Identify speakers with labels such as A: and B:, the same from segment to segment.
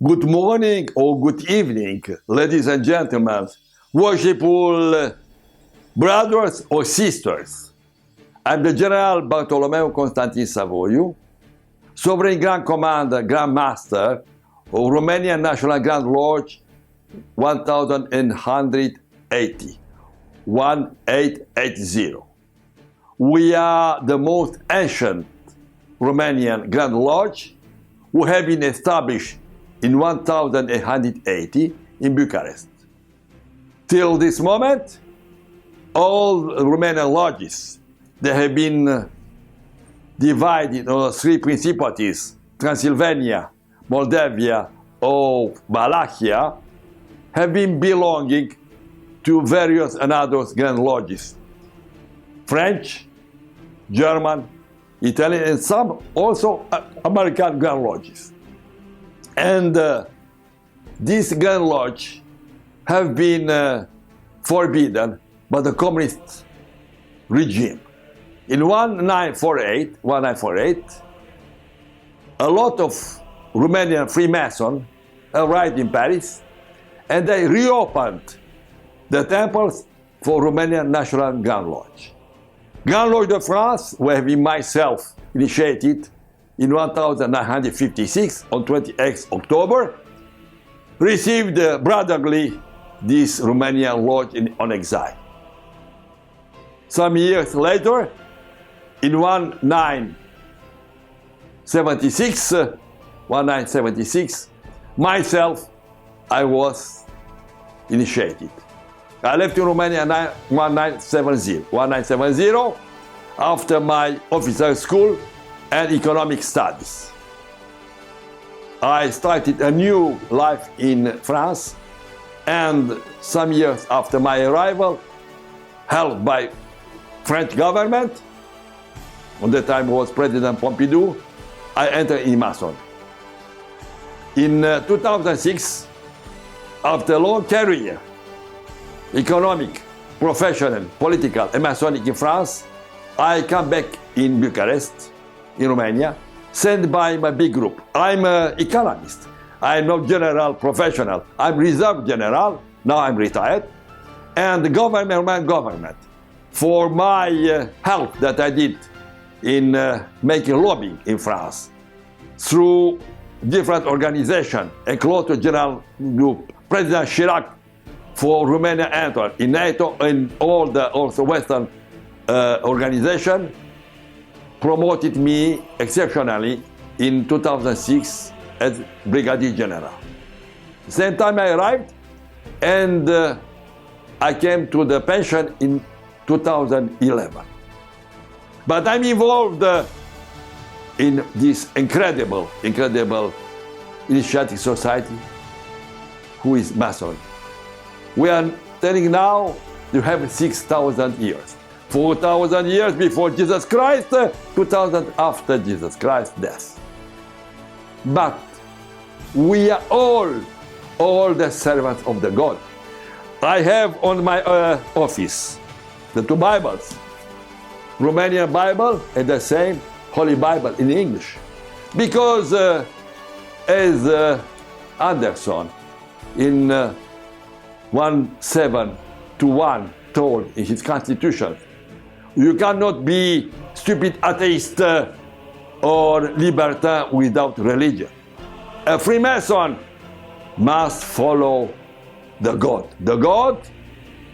A: Good morning or good evening, ladies and gentlemen, worshipful brothers or sisters. I'm the General Bartolomeo Constantin Savoiu, Sovereign Grand Commander, Grand Master of Romanian National Grand Lodge 1880. We are the most ancient Romanian Grand Lodge who have been established in 1880 in Bucharest. Till this moment, all Romanian lodges, they have been divided into three principalities, Transylvania, Moldavia, or Wallachia, have been belonging to various another grand lodges. French, German, Italian, and some also American grand lodges. And these grand lodges have been forbidden by the communist regime. In 1948, a lot of Romanian Freemasons arrived in Paris, and they reopened the temples for Romanian National Grand Lodge. Grand Lodge de France, where we myself initiated in 1956 on 28th October, received brotherly this Romanian lodge on exile. Some years later, in 1976, myself, I was initiated. I left in Romania in 1970 after my officer school and economic studies. I started a new life in France, and some years after my arrival, helped by French government, on that time was President Pompidou, I entered in Mason. In 2006, after a long career, economic, professional, political, and Masonic in France, I come back in Bucharest, in Romania, sent by my big group. I'm an economist. I'm not general professional. I'm reserve general. Now I'm retired. And the Romanian government, for my help that I did in making lobbying in France, through different organizations, and close to General Group, President Chirac, for Romania enter in NATO and all the also Western organization, promoted me exceptionally in 2006 as Brigadier General. Same time I arrived, and I came to the pension in 2011. But I'm involved in this incredible initiative society, who is Mason. We are telling now you have 6,000 years. 4,000 years before Jesus Christ, 2,000 after Jesus Christ's death. But we are all the servants of the God. I have on my office the two Bibles, Romanian Bible and the same Holy Bible in English. Because as Anderson in 1721 told in his constitution, you cannot be stupid atheist or libertin without religion. A Freemason must follow the God. The God,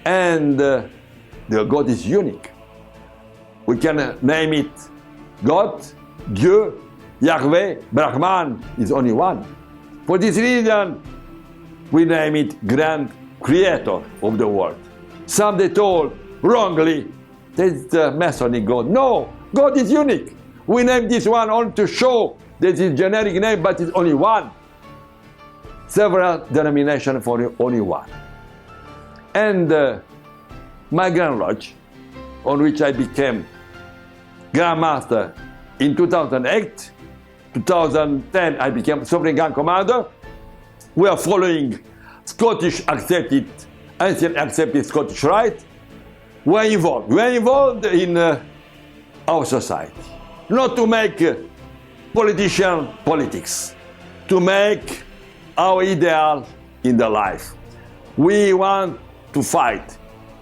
A: and the God is unique. We can name it God, Dieu, Yahweh, Brahman is only one. For this reason, we name it Grand Creator of the world. Some they told wrongly that's the Masonic God. No, God is unique. We name this one only to show that it's generic name, but it's only one. Several denominations for only one. And my Grand Lodge, on which I became Grand Master in 2008, 2010 I became Sovereign Grand Commander. We are following Scottish accepted, ancient accepted Scottish rite. We are involved in our society. Not to make politician politics, to make our ideal in the life. We want to fight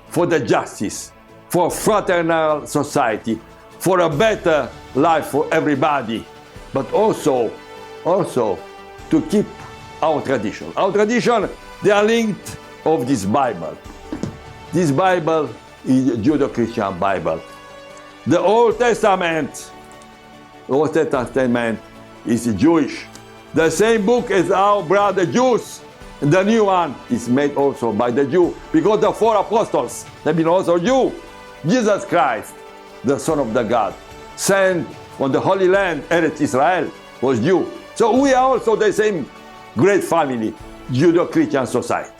A: for the justice, for fraternal society, for a better life for everybody, but also to keep our tradition. Our tradition, they are linked of this Bible. This Bible is a Judeo-Christian Bible. The Old Testament is Jewish. The same book as our brother Jews. The new one is made also by the Jew, because the four apostles have been also Jew. Jesus Christ, the Son of the God, sent on the Holy Land, Eretz Israel, was Jew. So we are also the same great family, Judeo-Christian society.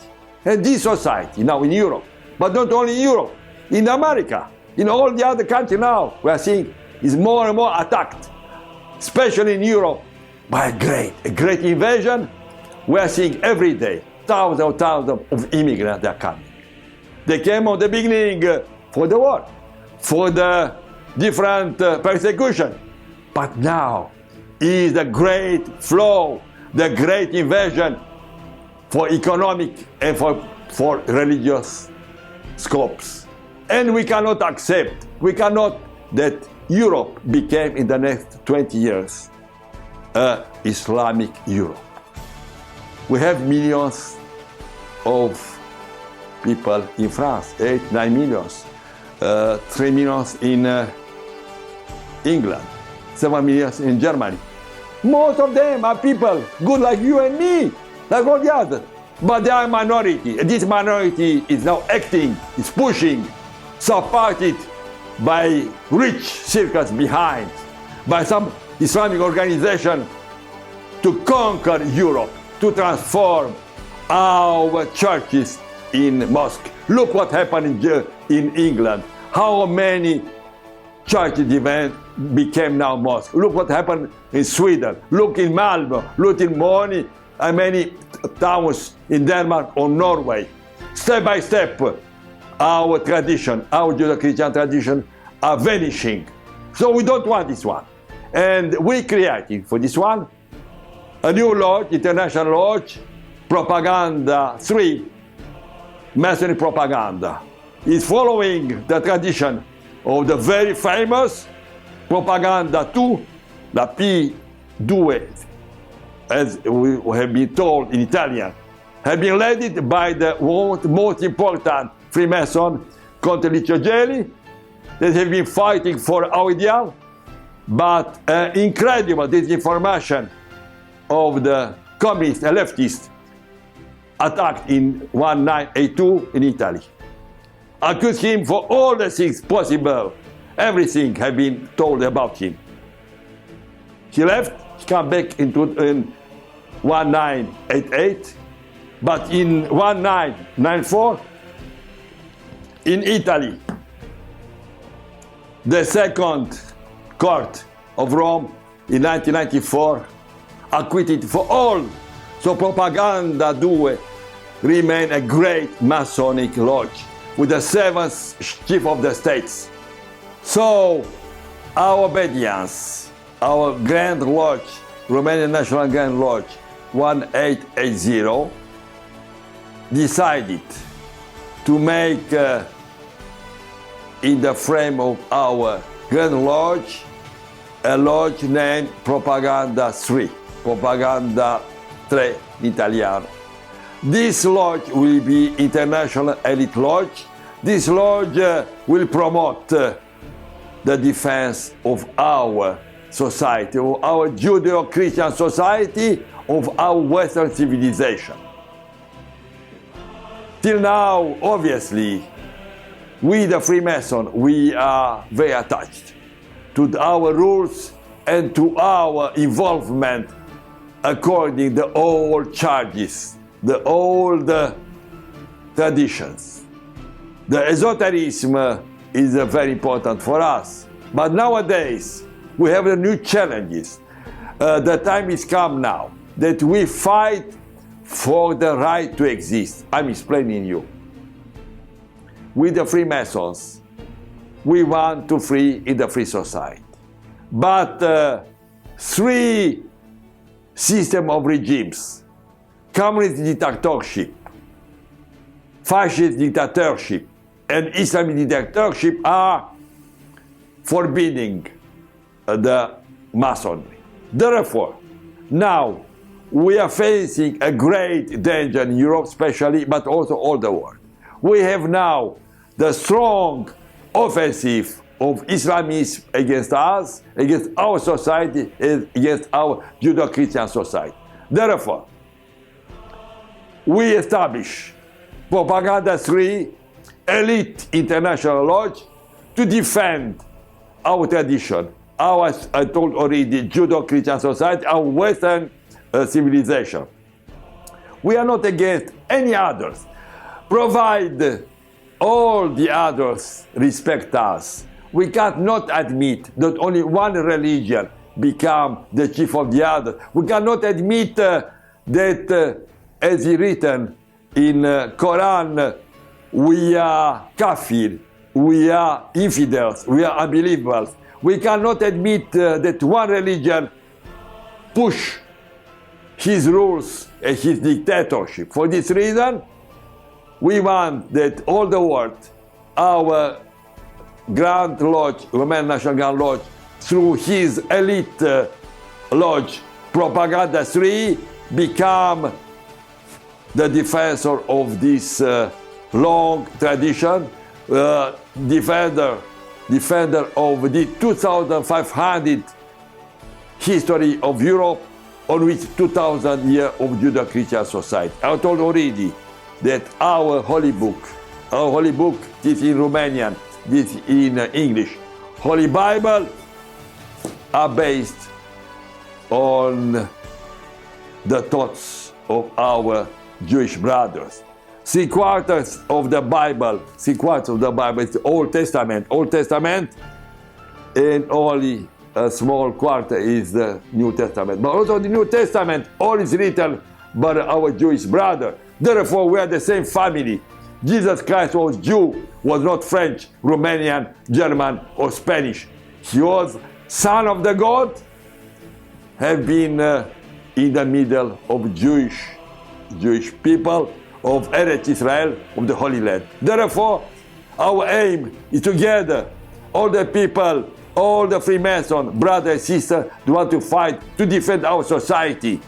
A: And this society now in Europe, but not only in Europe, in America, in all the other countries now, we are seeing is more and more attacked, especially in Europe, by a great invasion. We are seeing every day thousands of immigrants that are coming. They came at the beginning for the war, for the different persecution. But now is the great flow, the great invasion for economic and for religious scopes. And we cannot accept, that Europe became in the next 20 years Islamic Europe. We have millions of people in France, 8, 9 millions, 3 millions in England, 7 millions in Germany. Most of them are people good like you and me, like all the others. But they are a minority. And this minority is now acting, is pushing, supported by rich circles behind, by some Islamic organization to conquer Europe, to transform our churches in mosques. Look what happened in England. How many churches became now mosques. Look what happened in Sweden. Look in Malmö. Look in many towns in Denmark or Norway. Step by step, our tradition, our Judeo-Christian tradition are vanishing. So we don't want this one. And we created for this one a new lodge, international lodge, Propaganda 3, Masonic propaganda. Is following the tradition of the very famous Propaganda 2, la P2, as we have been told in Italian, have been led by the most important Freemason, Conte Licciogeli, that have been fighting for our ideal, but incredible disinformation of the communists and leftists attacked in 1982 in Italy. Accused him for all the things possible. Everything had been told about him. He left, he came back in 1988, but in 1994, in Italy, the Second Court of Rome in 1994 acquitted for all. So Propaganda 2 remained a great Masonic lodge with the seventh chief of the states. So our obedience, our Grand Lodge, Romanian National Grand Lodge 1880, decided to make in the frame of our Grand Lodge a lodge named Propaganda 3, Propaganda 3 in Italiano. This lodge will be international elite lodge. This lodge will promote the defense of our society, of our Judeo-Christian society, of our Western civilization. Till now, obviously, we the Freemason, we are very attached to our rules and to our involvement according to the old charges, the old traditions. The esotericism is very important for us. But nowadays, we have the new challenges. The time is come now that we fight for the right to exist. I'm explaining you. With the Freemasons, we want to free in the free society. But three system of regimes communist dictatorship, fascist dictatorship, and Islamic dictatorship are forbidding the Masonry. Therefore, now we are facing a great danger in Europe especially, but also all the world. We have now the strong offensive of Islamists against us, against our society, and against our Judeo-Christian society. Therefore, we establish Propaganda 3 elite international lodge to defend our tradition, our, as I told already, Judeo-Christian society, our Western civilization. We are not against any others, provide all the others respect us. We cannot admit that only one religion become the chief of the other. We cannot admit that, as is written in Quran, we are kafir, we are infidels, we are unbelievers. We cannot admit that one religion push his rules and his dictatorship. For this reason, we want that all the world, our Grand Lodge, Romanian National Grand Lodge, through his elite lodge, Propaganda 3, become the defensor of this long tradition, defender of the 2,500 history of Europe, on which 2,000 years of Judeo-Christian society. I told already that our holy book is in Romanian, this in English. Holy Bible are based on the thoughts of our Jewish brothers. Three quarters of the Bible is the Old Testament, and only a small quarter is the New Testament. But also the New Testament, all is written by our Jewish brother. Therefore, we are the same family. Jesus Christ was Jew, was not French, Romanian, German, or Spanish. He was Son of the God, have been in the middle of Jewish people, of Eretz Israel, of the Holy Land. Therefore, our aim is to gather all the people, all the Freemasons, brothers and sisters, who want to fight to defend our society.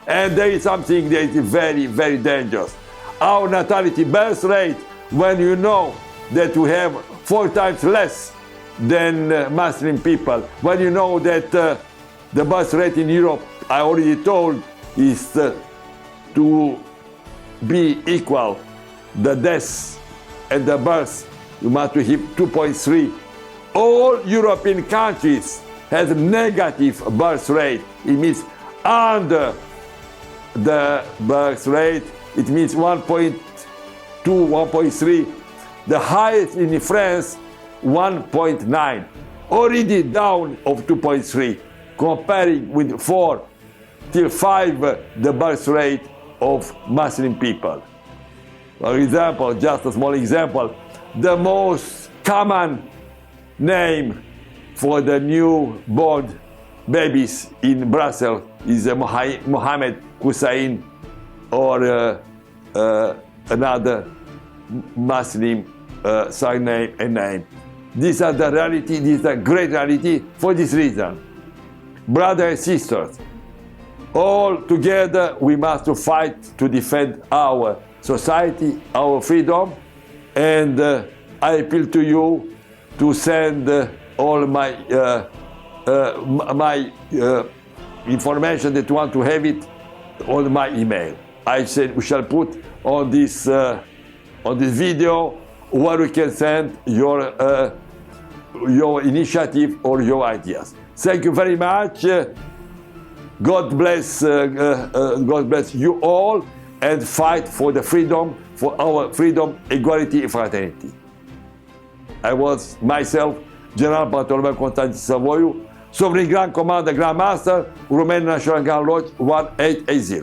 A: And there is something that is very, very dangerous. Our natality birth rate, when you know that we have 4 times less than Muslim people, when you know that the birth rate in Europe, I already told, is to be equal the deaths and the births, you must hit 2.3. All European countries has negative birth rate. It means under the birth rate, it means 1.2, 1.3. The highest in France, 1.9. Already down of 2.3. Comparing with 4 till 5, the birth rate of Muslim people. For example, just a small example, the most common name for the newborn babies in Brussels is Mohammed Hussein or another Muslim surname and name. These are the reality, this is a great reality for this reason. Brothers and sisters, all together we must fight to defend our society, our freedom, and I appeal to you to send all my information that you want to have it on my email. I said we shall put on this video where you can send your initiative or your ideas. Thank you very much. God bless you all, and fight for the freedom, for our freedom, equality, and fraternity. I was myself, General Bartolomeu Constantin Savoiu, Sovereign Grand Commander, Grand Master, Romanian National Guard Lodge 1880.